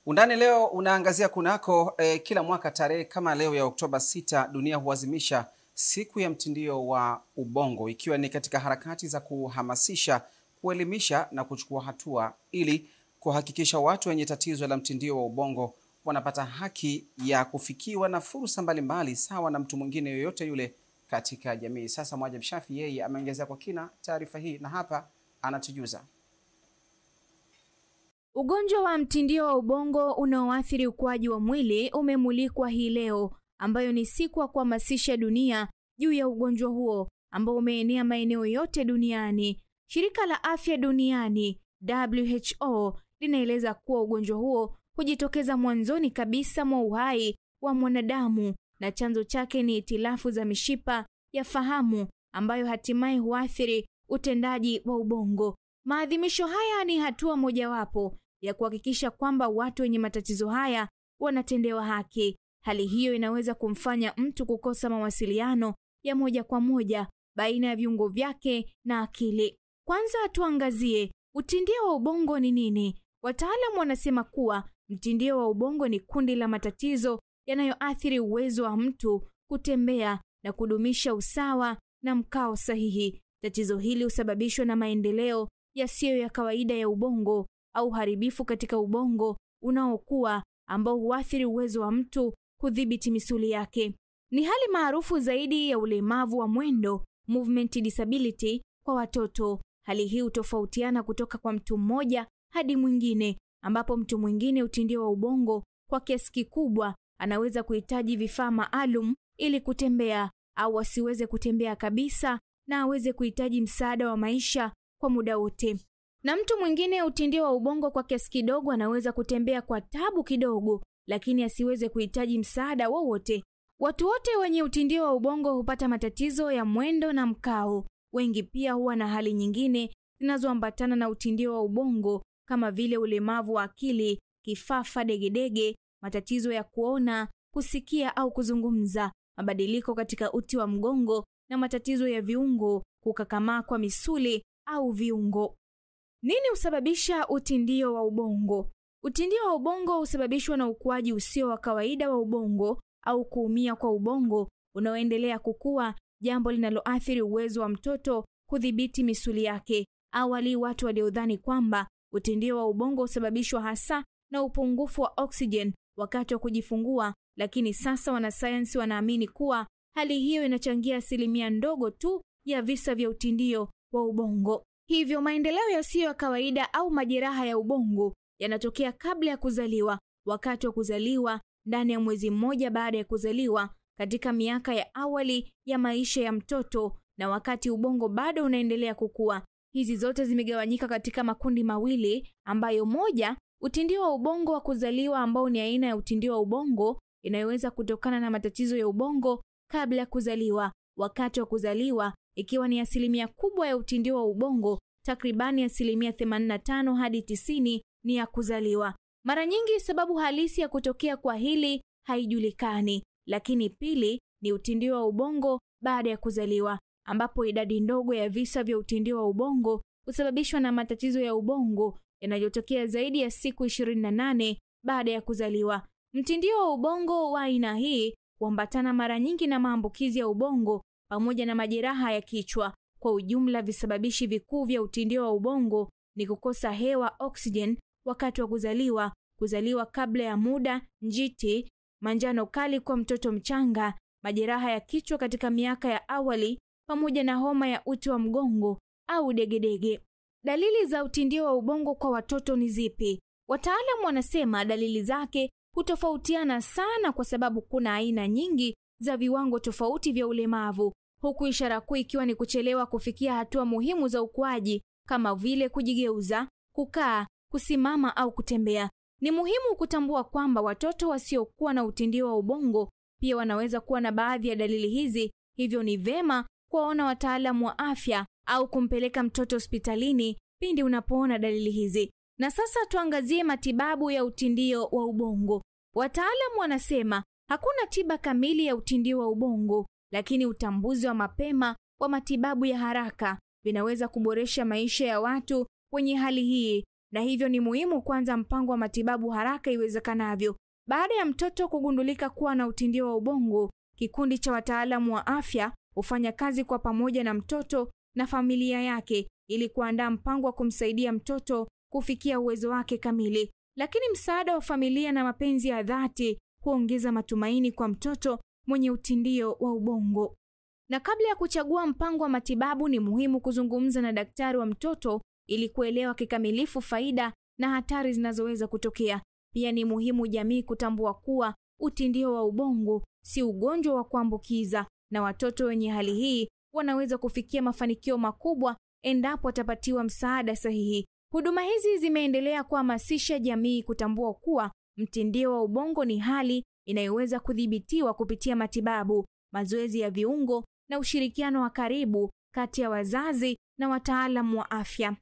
Undani leo unaangazia kunako kila mwaka tarehe kama leo ya Oktoba 6 dunia huadhimisha siku ya mtindio wa ubongo, ikiwa ni katika harakati za kuhamasisha, kuelimisha na kuchukua hatua ili kuhakikisha watu wenye tatizo la mtindio wa ubongo wanapata haki ya kufikiwa na fursa mbalimbali sawa na mtu mwingine yoyote yule katika jamii. Sasa Mwajab Shafi yeye ameongezea kwa kina taarifa hii na hapa anatujuza. Ugonjwa wa mtindio wa ubongo unaoathiri ukuaji wa mwili umemulikwa hii leo, ambayo ni siku ya kuhamasisha dunia juu ya ugonjwa huo ambao umeenea maeneo yote duniani. Shirika la Afya Duniani WHO linaeleza kuwa ugonjwa huo hujitokeza mwanzoni kabisa mwa uhai wa mwanadamu na chanzo chake ni hitilafu za mishipa ya fahamu ambayo hatimaye huathiri utendaji wa ubongo. Maadhimisho haya ni hatua mojawapo ya kuhakikisha kwamba watu wenye matatizo haya wanatendewa haki. Hali hiyo inaweza kumfanya mtu kukosa mawasiliano ya moja kwa moja baina ya viungo vyake na akili. Kwanza tuangazie utindio wa ubongo ni nini. Wataalamu wanasema kuwa mtindio wa ubongo ni kundi la matatizo yanayoathiri uwezo wa mtu kutembea na kudumisha usawa na mkao sahihi. Tatizo hili husababishwa na maendeleo yasiyo ya kawaida ya ubongo au haribifu katika ubongo unaokuwa ambao huathiri uwezo wa mtu kudhibiti misuli yake. Ni hali maarufu zaidi ya ulemavu wa mwendo, movement disability, kwa watoto. Hali hii hutofautiana kutoka kwa mtu mmoja hadi mwingine, ambapo mtu mwingine utindio wa ubongo kwa kiasi kikubwa anaweza kuhitaji vifaa maalum ili kutembea au asiweze kutembea kabisa na aweze kuhitaji msaada wa maisha kwa muda wote. Na mtu mwingine utindio wa ubongo kwa kiasi kidogo anaweza kutembea kwa tabu kidogo lakini asiweze kuhitaji msaada wowote. Watu wote wenye utindio wa ubongo hupata matatizo ya mwendo na mkao. Wengi pia huwa na hali nyingine zinazoambatana na utindio wa ubongo kama vile ulemavu wa akili, kifafa, degedege, matatizo ya kuona, kusikia au kuzungumza, mabadiliko katika uti wa mgongo na matatizo ya viungo, kukakamaa kwa misuli au viungo. Nini husababisha utindio wa ubongo? Utindio wa ubongo husababishwa na ukuaji usio wa kawaida wa ubongo au kuumia kwa ubongo unaoendelea kukua, jambo linaloathiri uwezo wa mtoto kudhibiti misuli yake. Awali watu waliodhani kwamba utindio wa ubongo husababishwa hasa na upungufu wa oxygen wakati wa kujifungua, lakini sasa wanasayansi wanaamini kuwa hali hiyo inachangia asilimia ndogo tu ya visa vya utindio wa ubongo. Hivyo maendeleo yasiyo ya kawaida au majeraha ya ubongo yanatokea kabla ya kuzaliwa, wakati wa kuzaliwa, ndani ya mwezi mmoja baada ya kuzaliwa, katika miaka ya awali ya maisha ya mtoto na wakati ubongo bado unaendelea kukua. Hizi zote zimegawanyika katika makundi mawili, ambayo moja, utindio wa ubongo wa kuzaliwa ambao ni aina ya utindio wa ubongo inayoweza kutokana na matatizo ya ubongo kabla ya kuzaliwa. Wakati wa kuzaliwa ikiwa ni asilimia kubwa ya utindio wa ubongo, takribani asilimia 85 hadi 90 ni ya kuzaliwa. Mara nyingi sababu halisi ya kutokea kwa hili haijulikani, lakini pili ni utindio wa ubongo baada ya kuzaliwa, ambapo idadi ndogo ya visa vya utindio wa ubongo husababishwa na matatizo ya ubongo yanayotokea zaidi ya siku 28 baada ya kuzaliwa. Mtindio wa ubongo wa aina hii huambatana mara nyingi na maambukizi ya ubongo pamoja na majeraha ya kichwa. Kwa ujumla, visababishi vikuu vya utindio wa ubongo ni kukosa hewa oxygen wakati wa kuzaliwa, kuzaliwa kabla ya muda, njiti, manjano kali kwa mtoto mchanga, majeraha ya kichwa katika miaka ya awali, pamoja na homa ya uti wa mgongo au degedege. Dalili za utindio wa ubongo kwa watoto ni zipi? Wataalamu wanasema dalili zake hutofautiana sana kwa sababu kuna aina nyingi za viwango tofauti vya ulemavu, huku ishara kuu ikiwa ni kuchelewa kufikia hatua muhimu za ukuaji kama vile kujigeuza, kukaa, kusimama au kutembea. Ni muhimu kutambua kwamba watoto wasiokuwa na utindio wa ubongo pia wanaweza kuwa na baadhi ya dalili hizi, hivyo ni vema kuwaona wataalamu wa afya au kumpeleka mtoto hospitalini pindi unapoona dalili hizi. Na sasa tuangazie matibabu ya utindio wa ubongo. Wataalamu wanasema hakuna tiba kamili ya utindio wa ubongo, lakini utambuzi wa mapema wa matibabu ya haraka vinaweza kuboresha maisha ya watu wenye hali hii na hivyo ni muhimu kuanza mpango wa matibabu haraka iwezekanavyo. Baada ya mtoto kugundulika kuwa na utindio wa ubongo, kikundi cha wataalamu wa afya hufanya kazi kwa pamoja na mtoto na familia yake ili kuandaa mpango wa kumsaidia mtoto kufikia uwezo wake kamili. Lakini msaada wa familia na mapenzi ya dhati huongeza matumaini kwa mtoto mwenye utindio wa ubongo. Na kabla ya kuchagua mpango wa matibabu, ni muhimu kuzungumza na daktari wa mtoto ili kuelewa kikamilifu faida na hatari zinazoweza kutokea. Pia ni muhimu jamii kutambua kuwa utindio wa ubongo si ugonjwa wa kuambukiza, na watoto wenye hali hii wanaweza kufikia mafanikio makubwa endapo watapatiwa msaada sahihi. Huduma hizi zimeendelea kuhamasisha jamii kutambua kuwa mtindio wa ubongo ni hali inayoweza kudhibitiwa kupitia matibabu, mazoezi ya viungo na ushirikiano wa karibu kati ya wazazi na wataalamu wa afya.